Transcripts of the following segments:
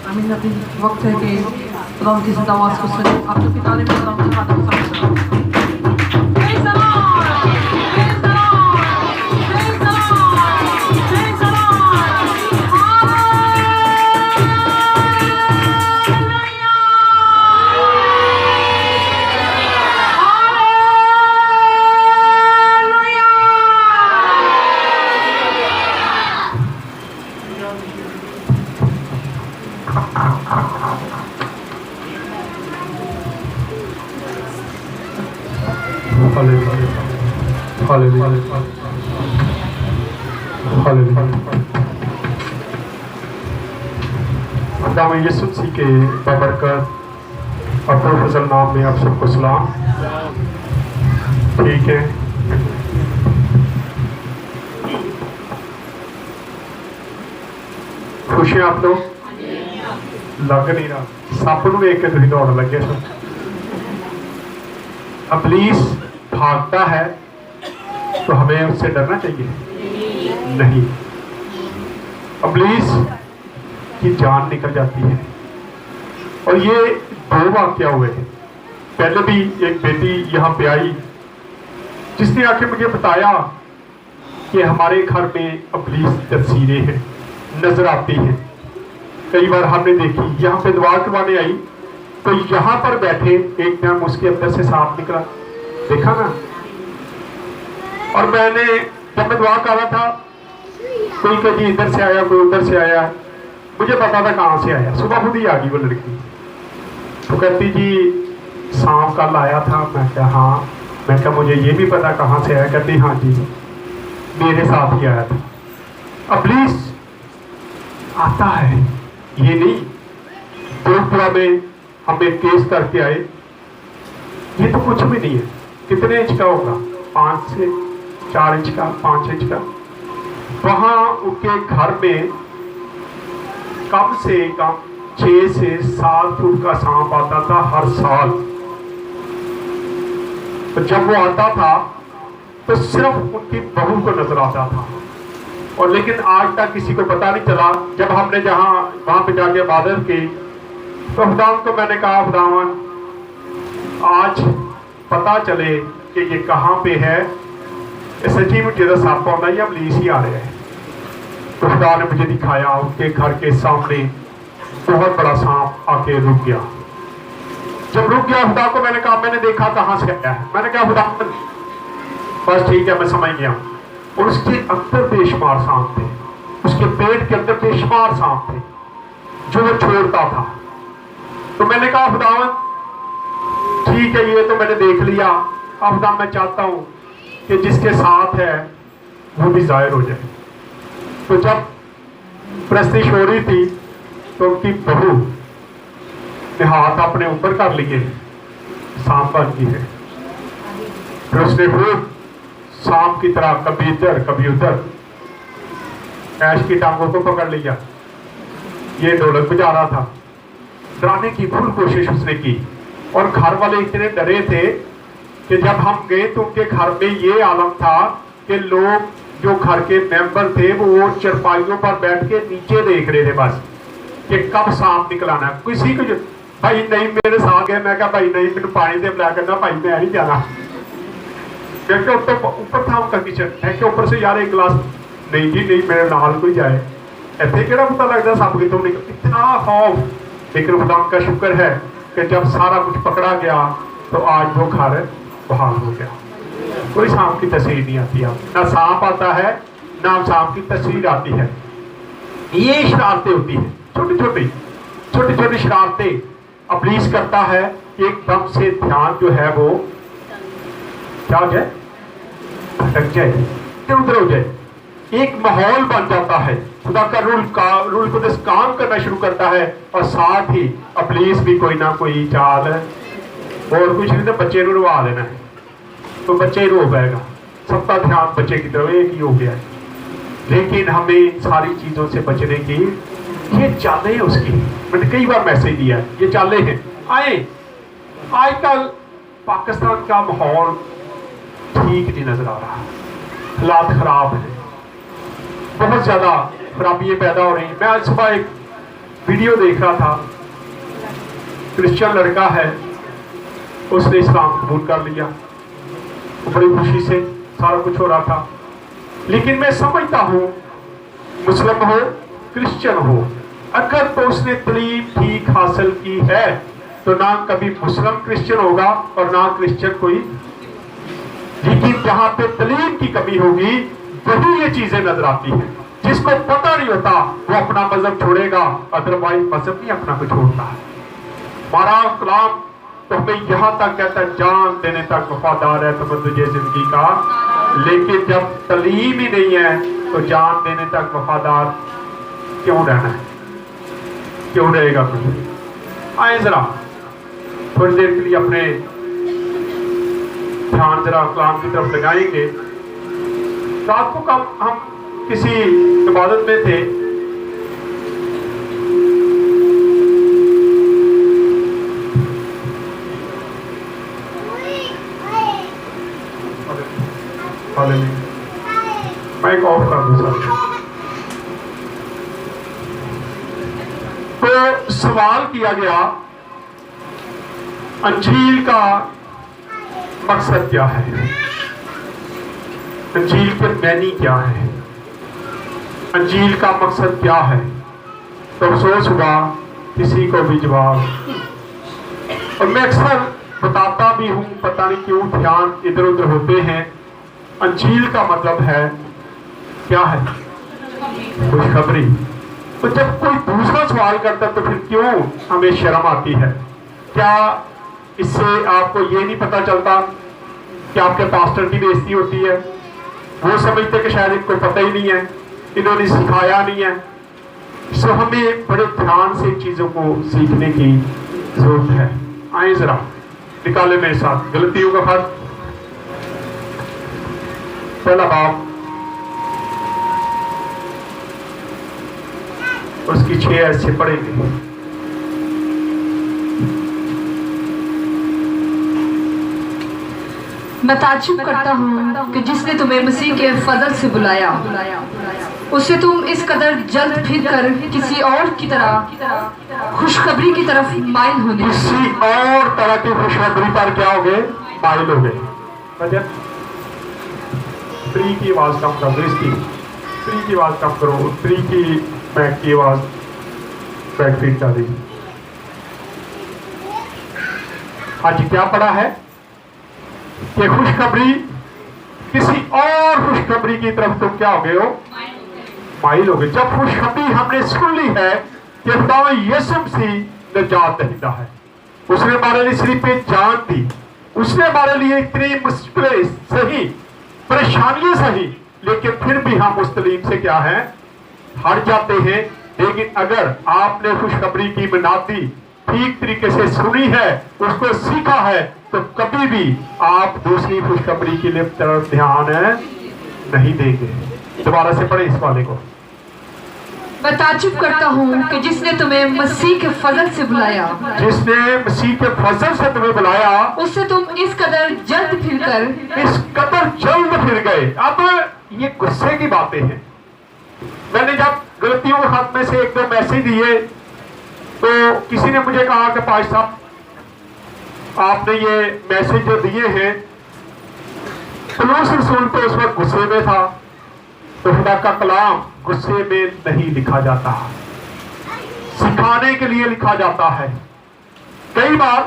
आमीन। अभी वक्त है कि खुदा की इस आवाज़ को सुने। आपके पिता ने भी खुदा का आदम समझा। खुदा में यीशु मसीह के बबरकत और फजल नाम में आप सबको सलाम। ठीक है, खुश हैं आप लोग? लग नहीं रहा, सप नूं वेख के तुसीं दौड़ लगे सो। इब्लीस भागता है तो हमें उससे डरना चाहिए? नहीं। इब्लीस की जान निकल जाती है। और ये 2 वाक़या हुए हैं। पहले भी एक बेटी यहाँ पे आई जिसने आके मुझे बताया कि हमारे घर में इब्लीस तस्वीरें हैं, नजर आती हैं। कई बार हमने देखी। यहाँ पे दुआ करवाने आई तो यहाँ पर बैठे एकदम उसके अंदर से सांप निकला, देखा ना। और मैंने जब मैं दुआ कर रहा था, कोई कभी इधर से आया, कोई उधर से आया, मुझे पता था कहाँ से आया। सुबह खुद ही आ गई वो लड़की। तो कहती जी सांप कल आया था। मैं क्या हाँ। मैं क्या मुझे ये भी पता कहाँ से आया? कहती हाँ जी मेरे साथ ही आया था। इब्लीस आता है, ये नहीं। जोधपुरा में हम एक केस करके आए, ये तो कुछ भी नहीं है। कितने इंच का होगा? 5 से 4 इंच का, 5 इंच का। वहां उनके घर में कम से कम 6 से 7 फुट का सांप आता था हर साल। तो जब वो आता था तो सिर्फ उनकी बहू को नजर आता था। और लेकिन आज तक किसी को पता नहीं चला। जब हमने जहां वहां पे जाके इबादत की तो खुदावन को मैंने कहा, खुदावन आज पता चले कि ये कहाँ पे है। सच्ची मुझे तो सांप आना या इब्लीस ही आ रहा है। तो खुदा ने मुझे दिखाया, उनके घर के सामने बहुत बड़ा सांप आके रुक गया। जब रुक गया, खुदा को मैंने कहा, मैंने देखा कहाँ से आया है। मैंने कहा खुदा बस ठीक है, मैं समझ गया। और उसके अंदर बेशुमार सांप थे, उसके पेट के अंदर बेशुमार सांप थे जो वो छोड़ता था। तो मैंने कहा खुदावन ठीक है, ये तो मैंने देख लिया। अब खुदा मैं चाहता हूं कि जिसके साथ है वो भी जाहिर हो जाए। तो जब प्रस्तुति हो रही थी तो उनकी बहू ने हाथ अपने ऊपर कर लिए, सांप बन गई है। फिर उसने खूब सांप की तरह कभी इधर कभी उधर ऐश की टांगों को पकड़ लिया। ये ढोलक बजा रहा था। डराने की फुल कोशिश उसने की। और घर वाले इतने डरे थे कि जब हम गए तो उनके घर में ये आलम था कि लोग जो घर के मेंबर थे वो चरपाइयों पर बैठ के नीचे देख रहे थे बस कि कब सांप निकलाना। किसी को भाई नहीं मेरे साथ गए। मैं कहा भाई नहीं, मैंने पानी से बुला करना, भाई मैं नहीं जाना। मैं ऊपर था उनका किचन। मैं क्या ऊपर से यार एक गिलास? नहीं जी नहीं, मेरे नाल कोई जाए। ऐसे केड़ा पता लगता सांप की? तुम इतना खौफ। लेकिन खुदा का शुक्र है कि जब सारा कुछ पकड़ा गया तो आज वो घर बहाल हो गया। कोई सांप की तस्वीर नहीं आती है, ना सांप आता है ना सांप की तस्वीर आती है। ये शरारतें होती है, छोटी छोटी शरारतें इब्लीस करता है। एकदम से ध्यान जो है वो क्या हो जाए, भटक जाए, इधर उधर हो जाए। एक माहौल बन जाता है। खुदा का रूल कुदस काम करना शुरू करता है। और साथ ही इब्लीस भी कोई ना कोई चाल और कुछ नहीं तो बच्चे को रुवा देना है तो बच्चे ही रो पाएगा। सबका ध्यान बच्चे की तरफ एक ही हो गया है। लेकिन हमें इन सारी चीजों से बचने की ये चालें हैं उसकी। मैंने कई बार मैसेज दिया, ये चालें हैं। आजकल पाकिस्तान का माहौल ठीक नहीं नजर आ रहा, हालात खराब है, बहुत ज्यादा खराबियां पैदा हो रही। मैं आज सुबह एक वीडियो देख रहा था, क्रिश्चियन लड़का है, उसने इस्लाम कबूल कर लिया, बड़ी खुशी से सारा कुछ हो रहा था। लेकिन मैं समझता हूँ मुस्लिम हो क्रिश्चियन हो, अगर तो उसने तलीम ठीक हासिल की है तो ना कभी मुस्लिम क्रिश्चियन होगा और ना क्रिश्चियन कोई। लेकिन जहां पे तलीम की कमी होगी वही ये चीजें नजर आती हैं। जिसको पता नहीं होता वो अपना मजहब छोड़ेगा, अदरवाइज मजहब नहीं अपना को छोड़ता है। हमारा कलाम तो हमें यहाँ तक कहता है जान देने तक वफादार है तो तुझे जिंदगी का, लेकिन जब तलीम ही नहीं है तो जान देने तक वफादार क्यों रहना है, क्यों रहेगा कोई। आए जरा थोड़ी देर के लिए अपने ध्यान जरा कलाम की तरफ लगाएंगे। रात को कब हम किसी इबादत में थे, माइक ऑफ कर दो सर। तो सवाल किया गया अंजील का मकसद क्या है, अंजील के मैनी क्या है, अंजील का मकसद क्या है। तो अफसोस हुआ किसी को भी जवाब, और मैं अक्सर बताता भी हूं, पता नहीं क्यों ध्यान इधर उधर होते हैं। अंजील का मतलब है क्या है, खुशखबरी। तो जब कोई दूसरा सवाल करता तो फिर क्यों हमें शर्म आती है? क्या इससे आपको ये नहीं पता चलता कि आपके पास्टर की बेइज्जती होती है? वो समझते कि शायद इनको पता ही नहीं है, इन्होंने सिखाया नहीं है। सो हमें बड़े ध्यान से चीजों को सीखने की जरूरत है। आए जरा निकाले मेरे साथ गलतियों का खत, पहला बाब, उसकी 6 ऐसे पढ़ेंगे। मैं ताज्जुब करता हूँ कि जिसने तुम्हें मसीह के फजल से बुलाया उससे तुम इस कदर जल्द फिर कर किसी और की तरह खुशखबरी की तरफ माइल हो गए। किसी और तरह की खुशखबरी पर क्या हो गए? माइल हो गए। वजह स्त्री की आवाज कम कर दो, इसकी स्त्री की आवाज कम करो, स्त्री की बैक की आवाज बैक फीड कर दी। आज क्या पढ़ा है कि खुशखबरी, किसी और खुशखबरी की तरफ तुम क्या हो गए हो? माइल हो गए। जब खुशखबरी हमने सुन ली है कि खुदा यीशु मसीह निजात दहिंदा है, उसने हमारे लिए सिर्फ पे जान दी, उसने हमारे लिए इतनी मुश्किलें सही, परेशानियां सही, लेकिन फिर भी हम उस तलीम से क्या है? हट जाते हैं। लेकिन अगर आपने खुशखबरी की बुनियादी ठीक तरीके से सुनी है, उसको सीखा है, तो कभी भी आप दूसरी खुशखबरी की तरफ ध्यान नहीं देंगे। दोबारा से पढ़े इस वाले को। मैं ताज्जुब करता हूँ कि जिसने तुम्हें मसीह के फजल से बुलाया, जिसने मसीह के फजल से तुम्हें बुलाया, उससे तुम इस कदर जल्द फिर कर, इस कदर जल्द फिर गए। अब ये गुस्से की बातें हैं। मैंने जब गलतियों के खत में से 1-2 मैसेज दिए तो किसी ने मुझे कहा कि पाज साहब आपने ये मैसेज जो दिए हैं, पौलुस रसूल तो उस वक्त गुस्से में था, तो खुदा का कलाम गुस्से में नहीं लिखा जाता, सिखाने के लिए लिखा जाता है। कई बार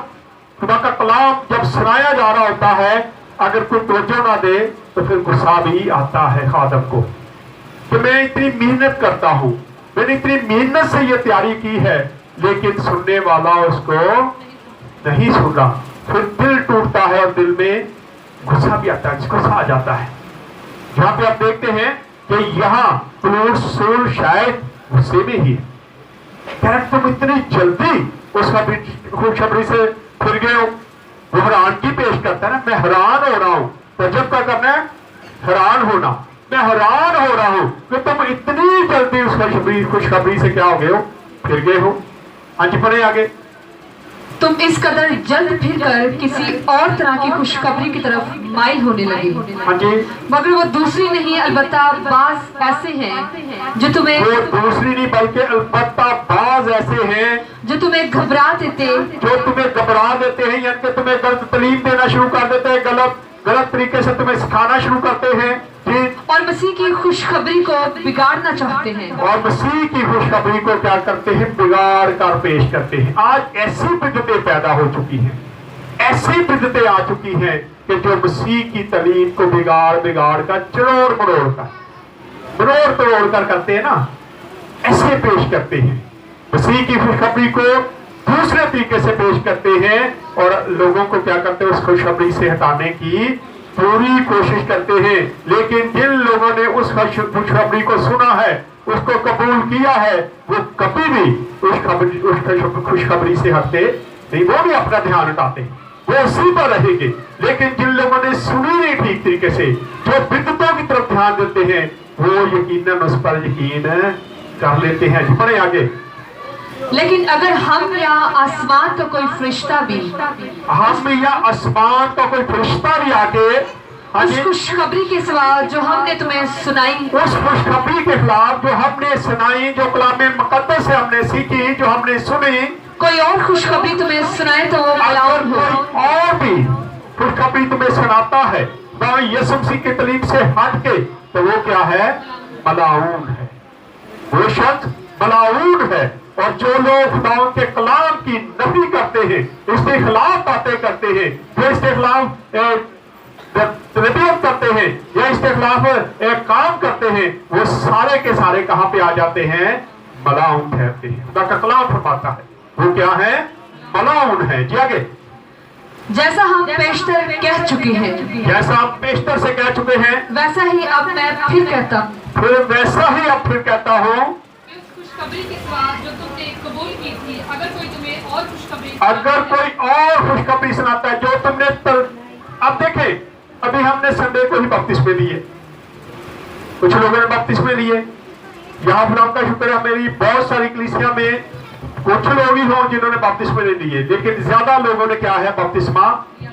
खुदा का कलाम जब सुनाया जा रहा होता है, अगर कोई तवज्जो ना दे तो फिर गुस्सा भी आता है खादम को कि मैं इतनी मेहनत करता हूं, मैंने इतनी मेहनत से ये तैयारी की है, लेकिन सुनने वाला उसको नहीं सुन रहा। फिर दिल टूटता है और दिल में गुस्सा भी आता है, गुस्सा आ जाता है। जहां पे आप देखते हैं कि यहाँ पौलुस शायद गुस्से में ही है, तुम इतनी जल्दी उस खुशखबरी से फिर गए हो। वो हैरानगी पेश करता है ना, मैं हैरान हो रहा हूं। तजब क्या करना है? हैरान होना। मैं हैरान हो रहा हूं कि तुम इतनी जल्दी उस खुशखबरी से क्या हो गए हो? फिर गए हो। हाँ जी पढ़े आगे। तुम इस कदर जल्द फिर कर किसी और तरह की खुशखबरी की तरफ माइल होने लगे। हाँ जी। मगर वो दूसरी नहीं, अलबत्ता बाज ऐसे हैं जो तुम्हें, वो दूसरी नहीं बल्कि अलबत्ता बाज ऐसे हैं जो तुम्हें घबरा देते, जो तुम्हें घबरा देते हैं, यानी कि तुम्हें गलत तालीम देना शुरू कर देते हैं, गलत तरीके से तुम्हें सिखाना शुरू करते हैं जी, और मसीह की खुशखबरी को बिगाड़ना चाहते हैं। और मसीह की खुशखबरी को क्या करते हैं? बिगाड़ कर पेश करते हैं। आज ऐसी बिदअतें पैदा हो चुकी हैं, ऐसी बिदअतें आ चुकी हैं कि जो मसीह की तालीम को बिगाड़ कर चरोड़ तोड़ कर करते हैं ना, ऐसे पेश करते हैं। मसीह की खुशखबरी को दूसरे तरीके से पेश करते हैं और लोगों को क्या करते हैं? उस खुशखबरी से हटाने की पूरी कोशिश करते हैं। लेकिन जिन लोगों ने उस खुशखबरी को सुना है, उसको कबूल किया है, वो कभी भी उस खुशखबरी से हटते नहीं, वो भी अपना ध्यान हटाते, वो उसी पर रहेंगे। लेकिन जिन लोगों ने सुनी नहीं ठीक तरीके से, जो बिदअतों की तरफ ध्यान देते हैं, वो यकीनन उस पर यकीन कर लेते हैं। पढ़े आगे। लेकिन अगर हम या आसमान का कोई फरिश्ता भी, हम या आसमान का कोई फरिश्ता भी आके उस खुशखबरी के सिवा जो हमने तुम्हें सुनाई, उस खुशखबरी के खिलाफ जो हमने सुनाई, जो कलाम मुकद्दस से हमने सीखी, जो हमने सुनी, कोई और खुशखबरी तुम्हें सुनाए तो वो अगर मलाउन हो। कोई और भी खुशखबरी तुम्हें सुनाता है यीशु मसीह की तालीम से हट के, तो वो क्या है? मलाऊन है। वो शख्स मलाऊन है। और जो लोग खुदा के कलाम की नफी करते हैं, इसके खिलाफ बातें करते हैं, जो इसके खिलाफ तरबियत करते हैं या इसके खिलाफ एक काम करते हैं, वो सारे के सारे कहां पे आ जाते हैं? मलाऊन ठहरते हैं। खुदा का कलाम फरमाता है वो क्या है? मलाऊन है। जी आगे। जैसा हम पेशतर कह चुके हैं, जैसा हम पेशतर से कह चुके हैं, वैसा ही अब मैं फिर कहता हूँ, फिर वैसा ही अब फिर कहता हूँ, खुशखबरी के सिवा जो तुमने कबूल की थी, अगर कोई तुम्हें और खुशखबरी अगर कोई और खुशखबरी सुनाता है जो तुमने अब देखे, अभी हमने संडे को ही बपतिस्मे लिए, कुछ लोगों ने बपतिस्मे लिए। यहाँ खुदा का शुक्र है, मेरी बहुत सारी कलीसिया में कुछ लोग ही हों जिन्होंने बपतिस्मे नहीं लिए, लेकिन ज्यादा लोगों ने क्या है? बपतिस्मा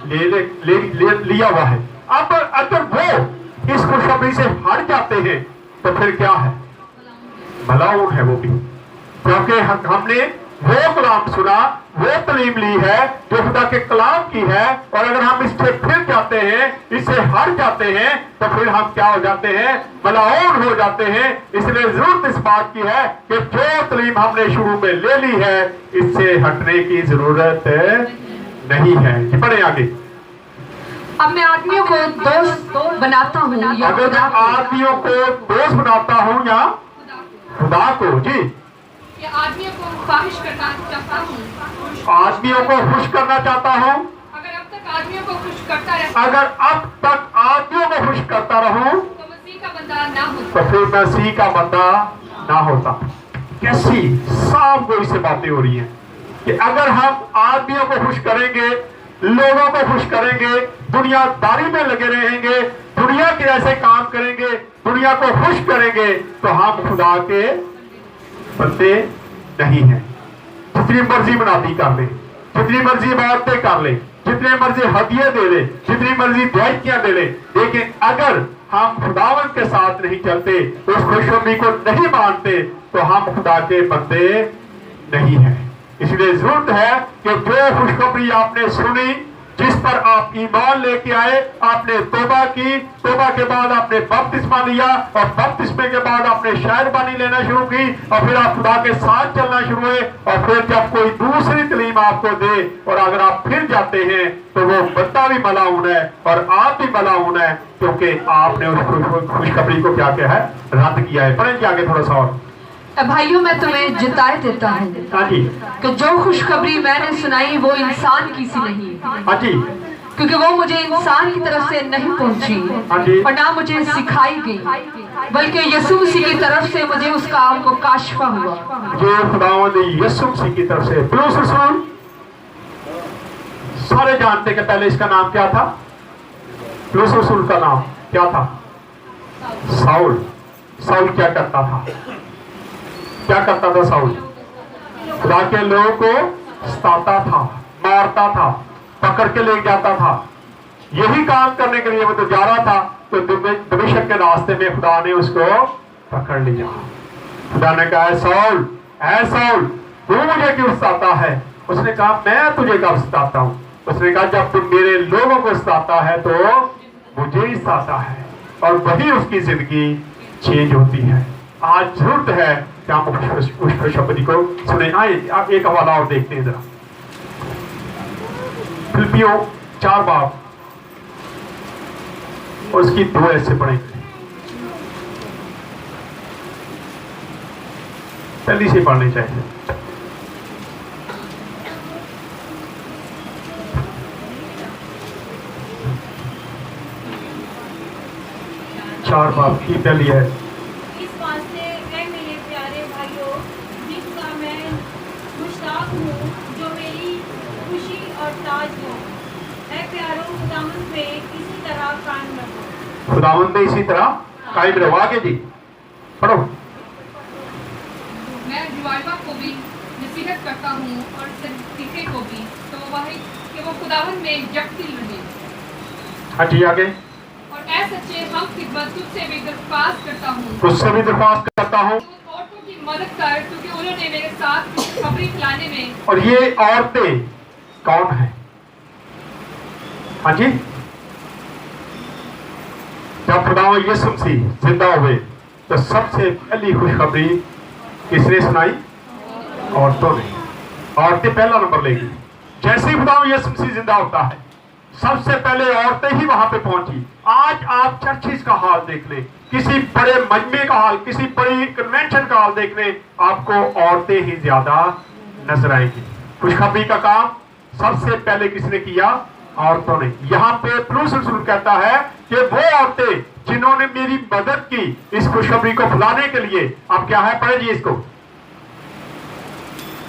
लिया हुआ है। अब अगर वो इस खुशखबरी से हट जाते हैं तो फिर क्या है? मलाऊन है वो भी, क्योंकि हमने वो कलाम सुना, वो तालीम ली है जो खुदा के कलाम की है, और अगर हम इससे फिर जाते हैं, इससे हट जाते हैं, तो फिर हम क्या हो जाते हैं? मलाऊन हो जाते हैं। इसलिए जरूरत इस बात की है कि जो तालीम हमने शुरू में ले ली है, इससे हटने की जरूरत नहीं है। पढ़े आगे। अब मैं आदमियों को दोस्त बनाता हूँ या अगर खुदा मैं को, आदमियों को दोस्त बनाता हूँ या खुदा को, जी, या आदमियों को ख्वाहिश करना चाहता हूँ, आदमियों को खुश करना चाहता हूँ, अगर अब तक आदमियों को खुश करता रहता अगर अब तक आदमियों को खुश करता रहूं, तो मसीह का बंदा ना होता। तो फिर मसीह का बंदा ना होता। कैसी साफ गोई से बातें हो रही हैं कि अगर हम आदमियों को खुश करेंगे, लोगों को खुश करेंगे, दुनियादारी में लगे रहेंगे, दुनिया के ऐसे काम करेंगे, दुनिया को खुश करेंगे, तो हम खुदा के बंदे नहीं हैं। जितनी मर्जी मनाती कर ले, जितनी मर्जी इबादतें कर ले, जितने मर्जी हदिये दे ले, जितनी मर्जी दुआइयां दे ले, लेकिन अगर हम खुदावन के साथ नहीं चलते, उस खुशखबरी को नहीं मानते, तो हम खुदा के बंदे नहीं हैं। इसलिए जरूरत है कि जो खुशखबरी आपने सुनी, जिस पर आप ईमान लेके आए, आपने तौबा की, तौबा के बाद आपने बपतिस्मा लिया, और बपतिस्मे के बाद आपने शायरबानी लेना शुरू की, और फिर आप खुदा के साथ चलना शुरू हुए, और फिर जब कोई दूसरी तालीम आपको दे और अगर आप फिर जाते हैं, तो वो बंदा भी मलाऊन है और आप भी मलाऊन है, क्योंकि आपने उस खुशखबरी को क्या किया है? रद्द किया है। पढ़ेंगे आगे थोड़ा सा और। भाइयों मैं तुम्हें जिताए देता हूँ हाँ जी, कि जो खुशखबरी मैंने सुनाई वो इंसान की सी नहीं, हाँ जी, क्योंकि वो मुझे इंसान की तरफ से नहीं पहुंची हाँ जी, और ना मुझे सिखाई गई, बल्कि यीशु मसीह की तरफ से मुझे उसका आपको काशफा हुआ। जो खुदावंद यीशु मसीह की तरफ से। पौलुस रसूल, सारे जानते कि पहले इसका नाम क्या था? पौलुस रसूल का नाम क्या था? साउल। साउल क्या करता था? क्या करता था साउल? खुदा के लोगों को सताता था, मारता था, पकड़ के ले जाता था। यही काम करने के लिए वो तो जा रहा था, तो दमिश्क के रास्ते में खुदा ने उसको पकड़ लिया। खुदा ने कहा, साउल, ऐ साउल, तू मुझे क्यों सताता है? उसने कहा मैं तुझे कब सताता हूँ? उसने कहा जब तू मेरे लोगों को सताता है तो मुझे ही सताता है। और वही उसकी जिंदगी चेंज होती है। आज जरूरत है कि हम उस खुशखबरी को सुने। आए आप एक हवाला और देखते हैं जरा, फिलिपियों 4 बाब और उसकी 2 ऐसे पढ़ेंगे। जल्दी से पढ़नी चाहिए। चार बाब की पहली है। इस वास्ते ऐ मेरे प्यारे भाइयों, जिसका मैं मुश्ताक हूँ, जो मेरी खुशी और ताज हो, ऐ प्यारों खुदावंद में इसी तरह कायम रहो। खुदावंद में इसी तरह कायम रहो। आगे जी पढ़ो। मैं रिवाइवा को भी नसीहत करता हूँ और तीखे को भी, तो वही कि वो खुदावंद में यकदिल रहे। हाँ जी आगे। और ऐ सच्चे हम खिदमत तुझसे भी दरख्वास्त करता हूँ, तुझसे भी दरख्वास्त करता हूँ। उन औरतों की मदद कर, क्योंकि उन्होंने मेरे साथ खुशखबरी फैलाने में। और ये औरतें कौन है? हाँ जी, जब खुदावंद यीशु मसीह जिंदा हुए तो सबसे पहली खुशखबरी किसने सुनाई? औरतों ने। औरतें पहला नंबर लेगी। जैसे ही खुदावंद यीशु मसीह जिंदा होता है, सबसे पहले औरतें ही वहां पे पहुंची। आज आप चर्चिस का हाल देख लें, किसी बड़े मजमे का हाल, किसी बड़ी कन्वेंशन का हाल देख लें, आपको औरतें ही ज्यादा नजर आएंगी। खुशखबरी का काम सबसे पहले किसने किया? औरतों ने। यहाँ पे पौलुस रसूल कहता है कि वो औरतें जिन्होंने मेरी मदद की इस खुशखबरी को फैलाने के लिए। अब क्या है, पढ़े जी इसको।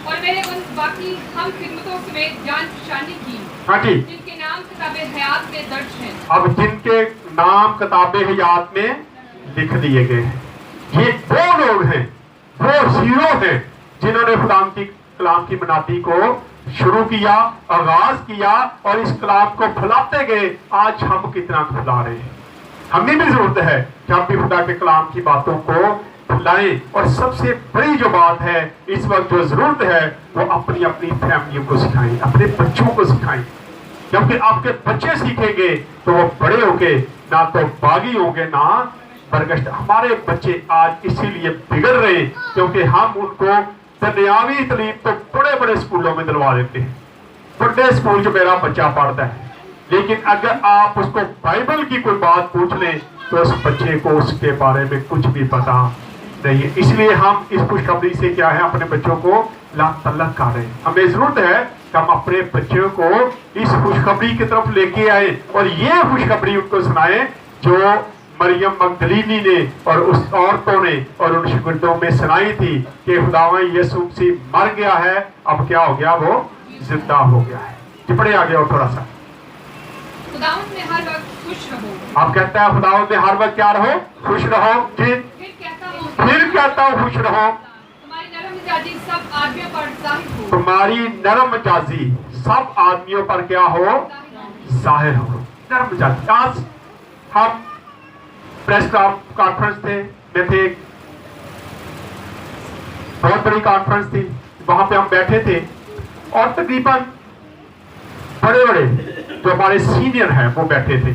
और मैंने उन बाकी हम खिदमतों समेत जान पहचानी की, हाँ जी। जिनके नाम किताबे हयात में दर्ज हैं। अब जिनके नाम किताबे हयात में लिख दिए गए हैं, ये वो लोग हैं, वो हीरो हैं जिन्होंने खुदा की कलाम की मनाती को शुरू किया, आगाज किया और इस कलाम को फैलाते गए। आज हम कितना फैला रहे हैं। हमें भी जरूरत है कि हम भी खुदा के कलाम की बातों को फैलाएं। और सबसे बड़ी जो बात है इस वक्त जो जरूरत है वो अपनी अपनी फैमिलियों को सिखाएं, अपने बच्चों को सिखाएं। क्योंकि आपके बच्चे सीखेंगे तो वो बड़े होके ना तो बागी होंगे ना बरगश्त। हमारे बच्चे आज इसीलिए बिगड़ रहे हैं क्योंकि हम उनको दुनियावी तालीम तो बड़े बड़े स्कूलों में दिलवा देते हैं। बड़े स्कूल जो मेरा बच्चा पढ़ता है, लेकिन अगर आप उसको बाइबल की कोई बात पूछ लें तो उस बच्चे को उसके बारे में कुछ भी पता नहीं है। इसलिए हम इस खुशखबरी से क्या है, अपने बच्चों को लातल्लक कर रहे हैं। हमें जरूरत है कि हम अपने बच्चों को इस खुशखबरी की तरफ लेके आए और ये खुशखबरी उनको सुनाए जो मरियम मगदलीनी ने और उस औरतों ने और उन शागिर्दों में सुनाई थी कि खुदावंद यीशु मसीह मर गया है, अब क्या हो गया, वो जिंदा हो गया है। चिपड़े आ गया और थोड़ा सा। खुदावंद में हर वक्त खुश रहो। आप कहते हैं खुदावंद में हर वक्त क्या रहो, खुश रहो जी। फिर कहता हूँ खुश रहो। तुम्हारी नरम मिजाजी सब आदमियों पर जाहिर हो। तुम्हारी नरम मिजाजी सब आदमियों पर क्या हो, जाहिर हो। नरम मिजाजी। आज हम प्रेस कॉन्फ्रेंस में थे, बहुत बड़ी कॉन्फ्रेंस थी, वहां पे हम बैठे थे और तकरीबन बड़े बड़े जो हमारे सीनियर हैं वो बैठे थे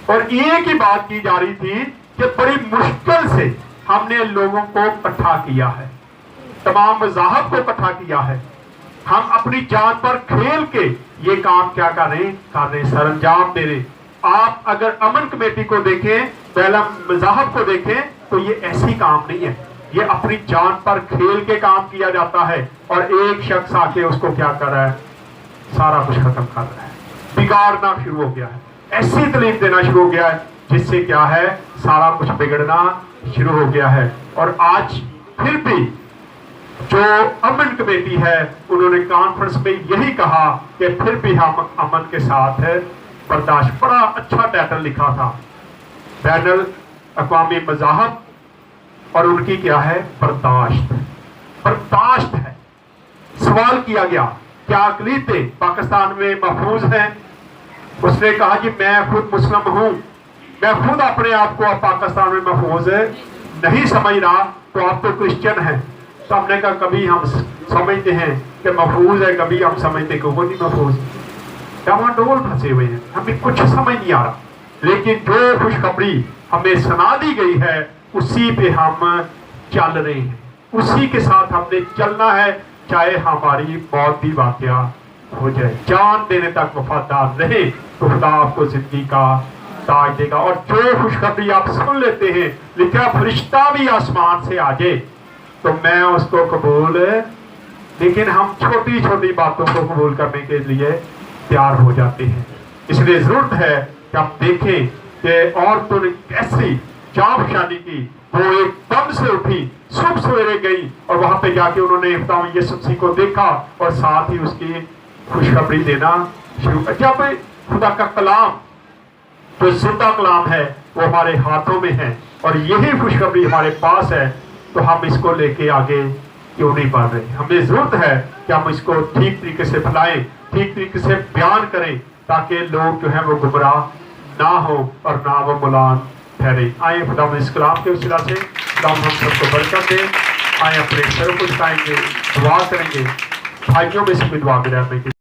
और एक ही बात की जा रही थी कि बड़ी मुश्किल से हमने लोगों को इकट्ठा किया है, तमाम मज़ाहब को इकट्ठा किया है। हम अपनी जान पर खेल के ये काम क्या कर रहे हैं, सरंजाम दे रहे। आप अगर अमन कमेटी को देखें, पहला मज़ाहब को देखें तो ये ऐसी काम नहीं है, ये अपनी जान पर खेल के काम किया जाता है और एक शख्स आके उसको क्या कर रहा है, सारा कुछ खत्म कर रहा है, बिगाड़ना शुरू हो गया है, ऐसी तालीम देना शुरू हो गया है जिससे क्या है, सारा कुछ बिगड़ना शुरू हो गया है। और आज फिर भी जो अमन कमेटी है उन्होंने कॉन्फ्रेंस में यही कहा कि फिर भी हम अमन के साथ है बर्दाश्त। बड़ा अच्छा टाइटल लिखा था, बैनुल अक़वामी मज़ाहब और उनकी क्या है, बर्दाश्त है। सवाल किया गया क्या अक़लीतें पाकिस्तान में महफूज हैं? उसने कहा कि मैं खुद मुस्लिम हूं, मैं खुद अपने आप को पाकिस्तान में महफूज नहीं समझ रहा, तो आप तो क्रिश्चियन हैं। तो हमने कहा कभी हम समझते हैं कि महफूज है, कभी हम समझते कि वो नहीं महफूज, डामाडोल फंसे हुए हैं, हमें कुछ समझ नहीं आ रहा। लेकिन जो खुशखबरी हमें सुना दी गई है उसी पे हम चल रहे हैं, उसी के साथ हमने चलना है, चाहे हमारी मौत भी वाक़या हो जाए। जान देने तक वफादार रहे तो खुदा आपको जिंदगी का ताज देगा। और जो खुशखबरी आप सुन लेते हैं, लिखा फरिश्ता भी आसमान से आ जाए तो मैं उसको कबूल, लेकिन हम छोटी छोटी बातों को कबूल करने के लिए तैयार हो जाते हैं। इसलिए जरूरत है कि हम देखें कि औरतों ने कैसी जाबशानी की, वो एकदम से उठी, सुबह सवेरे गई और वहां पे जाके उन्होंने खुदा यीशु मसीह को देखा और साथ ही उसकी खुशखबरी देना शुरू कर। जब खुदा का कलाम जो जिंदा कलाम है वो हमारे हाथों में है और यही खुशखबरी हमारे पास है, तो हम इसको लेके आगे क्यों नहीं बढ़ रहे? हमें जरूरत है कि हम इसको ठीक तरीके से फैलाएं, ठीक तरीके से बयान करें, ताकि लोग जो है वो गुमराह ना हो और ना वो मुलान ठहरे। आए खुदा इस कलाम के वसीला से खुदा हम सबको बरकत दे। आए अपने सरों को झुकाएंगे, दुआ करेंगे, भाइयों में से भी दुआ करें।